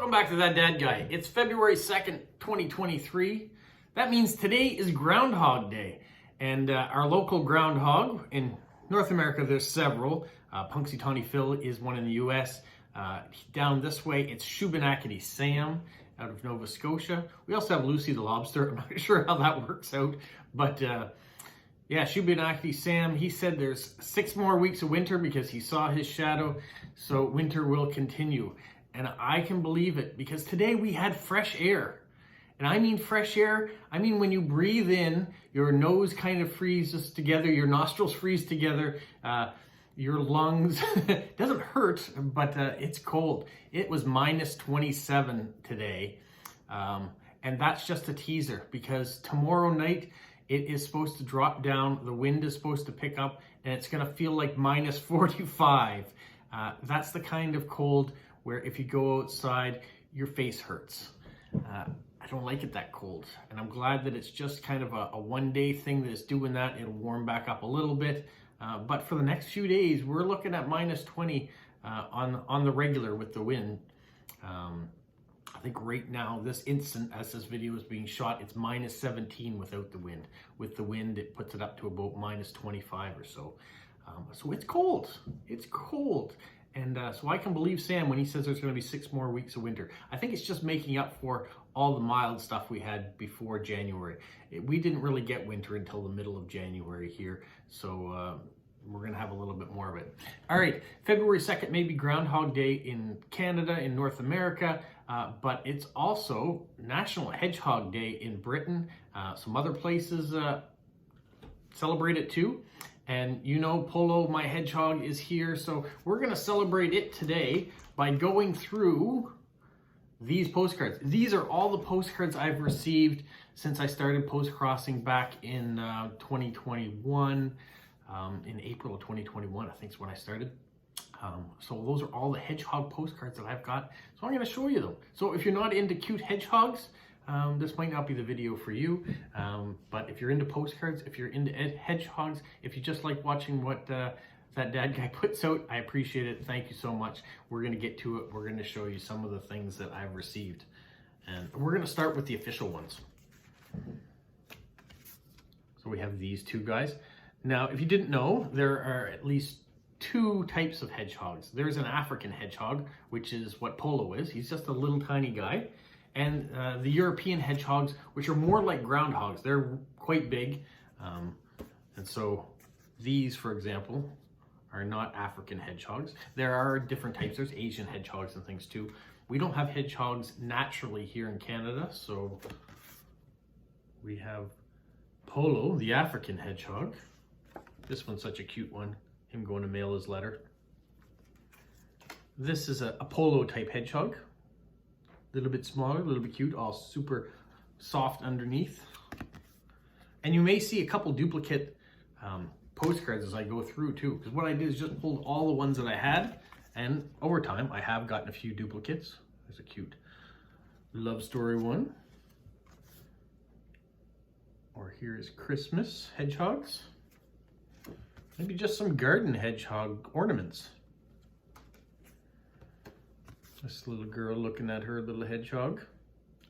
Welcome back to That Dad Guy. It's February 2nd, 2023. That means today is Groundhog Day. And our local groundhog, in North America there's several. Punxsutawney Phil is one in the US. Down this way it's Shubenacadie Sam out of Nova Scotia. We also have Lucy the lobster. I'm not sure how that works out. But yeah, Shubenacadie Sam, he said there's 6 more weeks of winter because he saw his shadow. So winter will continue. And I can believe it because today we had fresh air. And I mean fresh air, I mean when you breathe in, your nose kind of freezes together, your nostrils freeze together, your lungs, it doesn't hurt, but it's cold. It was minus 27 today. And that's just a teaser because tomorrow night it is supposed to drop down, the wind is supposed to pick up, and it's gonna feel like minus 45. That's the kind of cold where if you go outside, your face hurts. I don't like it that cold, and I'm glad that it's just kind of a one-day thing that is doing that. It'll warm back up a little bit, but for the next few days, we're looking at minus 20 on the regular with the wind. I think right now, this instant, as this video is being shot, it's minus 17 without the wind. With the wind, it puts it up to about minus 25 or so. So it's cold. It's cold. And so I can believe Sam when he says there's going to be 6 more weeks of winter. I think it's just making up for all the mild stuff we had before January. We didn't really get winter until the middle of January here. So we're going to have a little bit more of it. All right, February 2nd may be Groundhog Day in Canada, in North America, but it's also National Hedgehog Day in Britain. Some other places celebrate it too. And you know, Polo, my hedgehog, is here. So we're going to celebrate it today by going through these postcards. These are all the postcards I've received since I started post-crossing back in 2021. In April of 2021, I think is when I started. So those are all the hedgehog postcards that I've got. So I'm going to show you them. So if you're not into cute hedgehogs, this might not be the video for you, but if you're into postcards, if you're into hedgehogs, if you just like watching what That Dad Guy puts out, I appreciate it. Thank you so much. We're going to get to it. We're going to show you some of the things that I've received. And we're going to start with the official ones. So we have these 2 guys. Now, if you didn't know, there are at least 2 types of hedgehogs. There's an African hedgehog, which is what Polo is. He's just a little tiny guy. And the European hedgehogs, which are more like groundhogs. They're quite big. And so these, for example, are not African hedgehogs. There are different types. There's Asian hedgehogs and things too. We don't have hedgehogs naturally here in Canada. So we have Polo, the African hedgehog. This one's such a cute one. Him going to mail his letter. This is a Polo type hedgehog. A little bit smaller, a little bit cute, all super soft underneath. And you may see a couple duplicate postcards as I go through too, because what I did is just pulled all the ones that I had, and over time I have gotten a few duplicates. There's a cute love story one. Or here's Christmas hedgehogs. Maybe just some garden hedgehog ornaments. This little girl looking at her little hedgehog.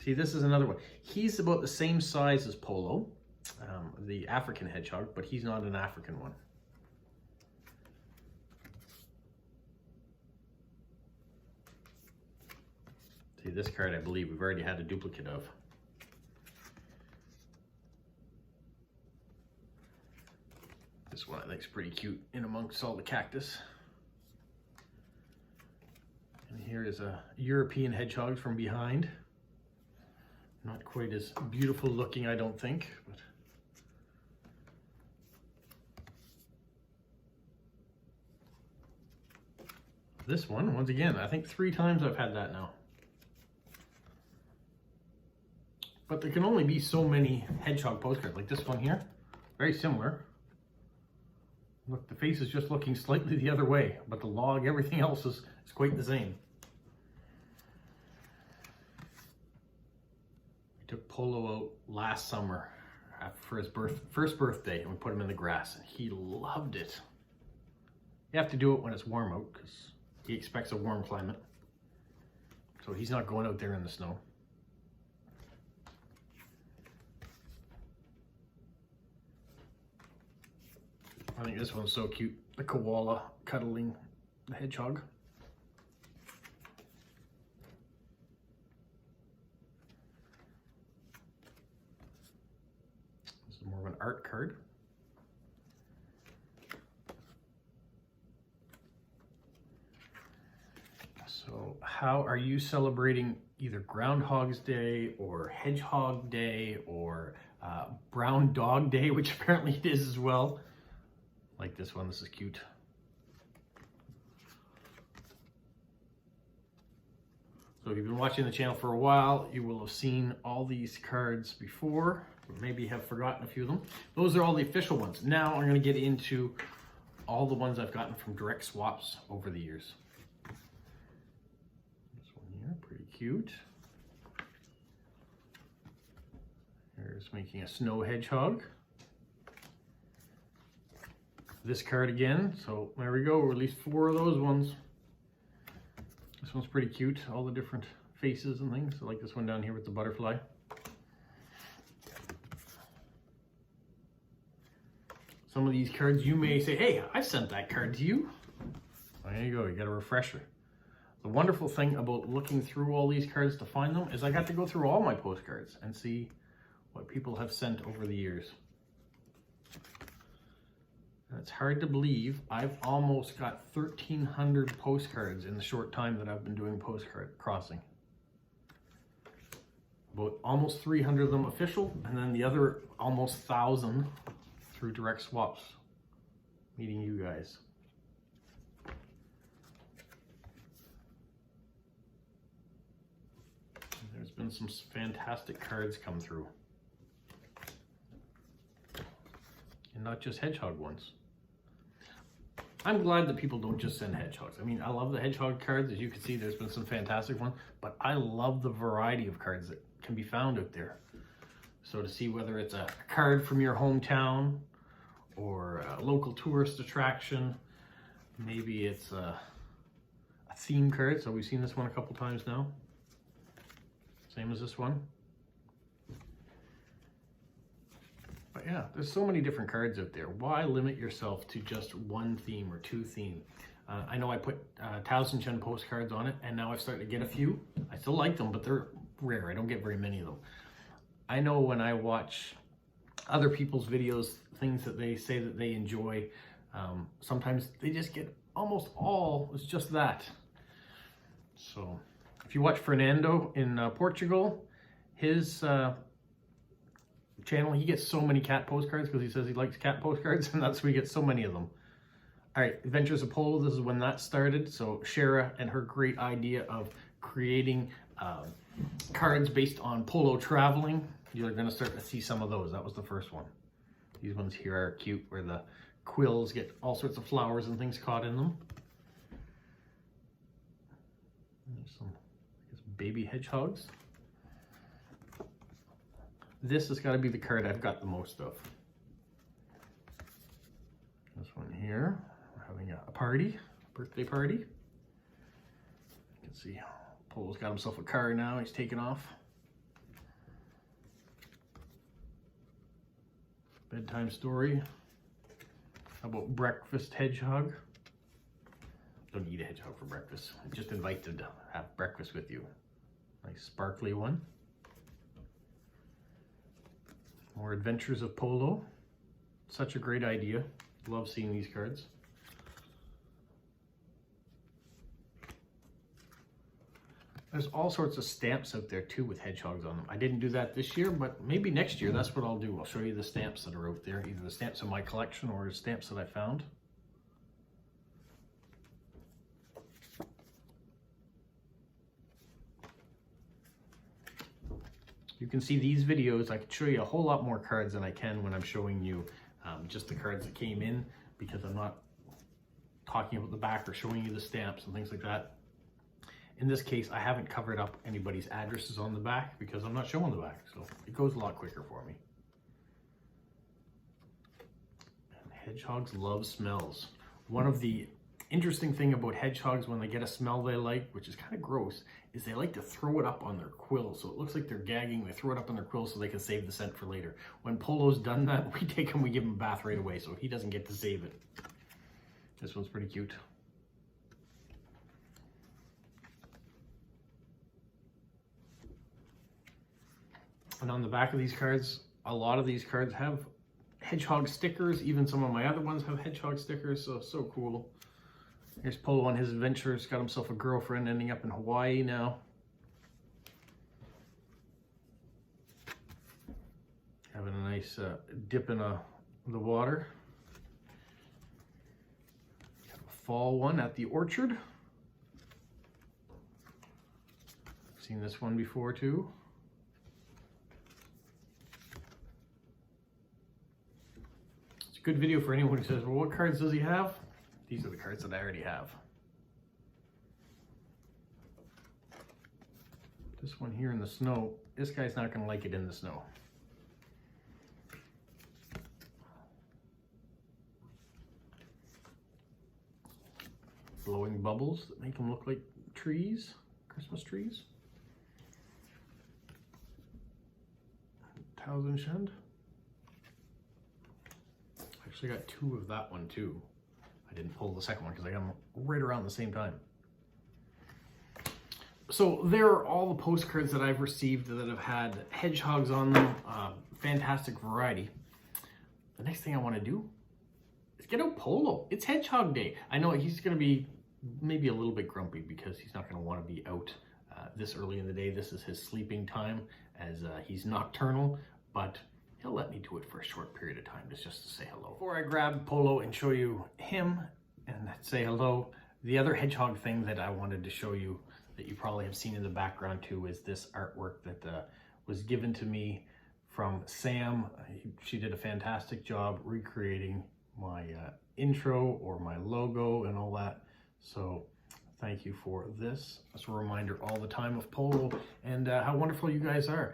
See, this is another one. He's about the same size as Polo, the African hedgehog, but he's not an African one. See, this card I believe we've already had a duplicate of. This one I think is pretty cute in amongst all the cactus. And here is a European hedgehog from behind. Not quite as beautiful looking, I don't think. But this one, once again, I think 3 times I've had that now. But there can only be so many hedgehog postcards. Like this one here, very similar. Look, the face is just looking slightly the other way, but the log, everything else is quite the same. We took Polo out last summer for his first birthday, and we put him in the grass, and he loved it. You have to do it when it's warm out, because he expects a warm climate. So he's not going out there in the snow. I think this one's so cute. The koala cuddling the hedgehog. This is more of an art card. So how are you celebrating either Groundhog's Day or Hedgehog Day or Brown Dog Day, which apparently it is as well? Like this one, this is cute. So if you've been watching the channel for a while, you will have seen all these cards before, or maybe have forgotten a few of them. Those are all the official ones. Now I'm going to get into all the ones I've gotten from direct swaps over the years. This one here, pretty cute. Here's making a snow hedgehog. This card again, so there we go, or at least 4 of those ones. This one's pretty cute, all the different faces and things. I like this one down here with the butterfly. Some of these cards you may say, hey, I sent that card to you. Well, there you go, you got a refresher. The wonderful thing about looking through all these cards to find them is I got to go through all my postcards and see what people have sent over the years. It's hard to believe I've almost got 1,300 postcards in the short time that I've been doing postcard crossing. About almost 300 of them official, and then the other almost 1,000 through direct swaps, meeting you guys. There's been some fantastic cards come through. And not just hedgehog ones. I'm glad that people don't just send hedgehogs. I mean, I love the hedgehog cards. As you can see, there's been some fantastic ones, but I love the variety of cards that can be found out there. So to see whether it's a card from your hometown or a local tourist attraction, maybe it's a theme card. So we've seen this one a couple times now. Same as this one. But yeah, there's so many different cards out there. Why limit yourself to just one theme or 2 themes? I know I put Tao San Chen postcards on it, and now I've started to get a few. I still like them, but they're rare. I don't get very many of them. I know when I watch other people's videos, things that they say that they enjoy, sometimes they just get almost all, it's just that. So if you watch Fernando in Portugal, his channel, he gets so many cat postcards because he says he likes cat postcards, and that's why he gets so many of them. All right, Adventures of Polo, this is when that started. So Shara and her great idea of creating cards based on polo traveling, you're going to start to see some of those. That was the first one. These ones here are cute, where the quills get all sorts of flowers and things caught in them. There's some, I guess, baby hedgehogs. This has got to be the card I've got the most of. This one here, we're having a party, birthday party. You can see Polo's got himself a car now, he's taking off. Bedtime story. How about breakfast hedgehog? Don't eat a hedgehog for breakfast. Just invited to have breakfast with you. Nice sparkly one. More Adventures of Polo. Such a great idea. Love seeing these cards. There's all sorts of stamps out there too with hedgehogs on them. I didn't do that this year, but maybe next year that's what I'll do. I'll show you the stamps that are out there, either the stamps in my collection or the stamps that I found. You can see these videos, I can show you a whole lot more cards than I can when I'm showing you just the cards that came in, because I'm not talking about the back or showing you the stamps and things like that. In this case, I haven't covered up anybody's addresses on the back because I'm not showing the back, so it goes a lot quicker for me. And hedgehogs love smells. One of the Interesting thing about hedgehogs when they get a smell they like, which is kind of gross, is they like to throw it up on their quills. So it looks like they're gagging. They throw it up on their quills so they can save the scent for later. When Polo's done that, we take him, we give him a bath right away, so he doesn't get to save it. This one's pretty cute. And on the back of these cards, a lot of these cards have hedgehog stickers. Even some of my other ones have hedgehog stickers, so cool. Here's Polo on his adventures. Got himself a girlfriend, ending up in Hawaii now. Having a nice dip in the water. Got a fall one at the orchard. Seen this one before too. It's a good video for anyone who says, well, what cards does he have? These are the cards that I already have. This one here in the snow, this guy's not going to like it in the snow. Blowing bubbles that make them look like trees, Christmas trees. Tausendschand. Actually got two of that one too. I didn't pull the second one because I got them right around the same time. So there are all the postcards that I've received that have had hedgehogs on them. Fantastic variety. The next thing I want to do is get out Polo. It's Hedgehog Day. I know he's going to be maybe a little bit grumpy because he's not going to want to be out this early in the day. This is his sleeping time as he's nocturnal, but he'll let me do it for a short period of time just to say hello. Before I grab Polo and show you him and say hello, the other hedgehog thing that I wanted to show you that you probably have seen in the background too is this artwork that was given to me from Sam. She did a fantastic job recreating my intro or my logo and all that. So thank you for this. It's a reminder all the time of Polo and how wonderful you guys are.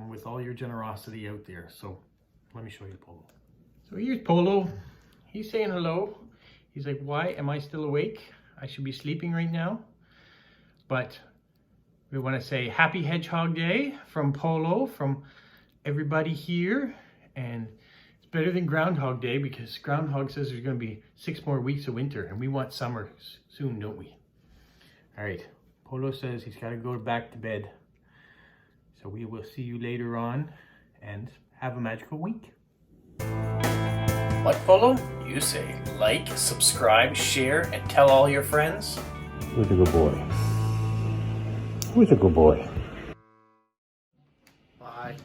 With all your generosity out there. So let me show you Polo. So here's Polo. He's saying hello. He's like, why am I still awake? I should be sleeping right now. But we want to say happy Hedgehog Day from Polo, from everybody here. And it's better than Groundhog Day because Groundhog says there's going to be 6 more weeks of winter and we want summer soon, don't we? All right. Polo says he's got to go back to bed. So we will see you later on, and have a magical week. What, Polo? You say like, subscribe, share, and tell all your friends? Who's a good boy? Who's a good boy? Bye.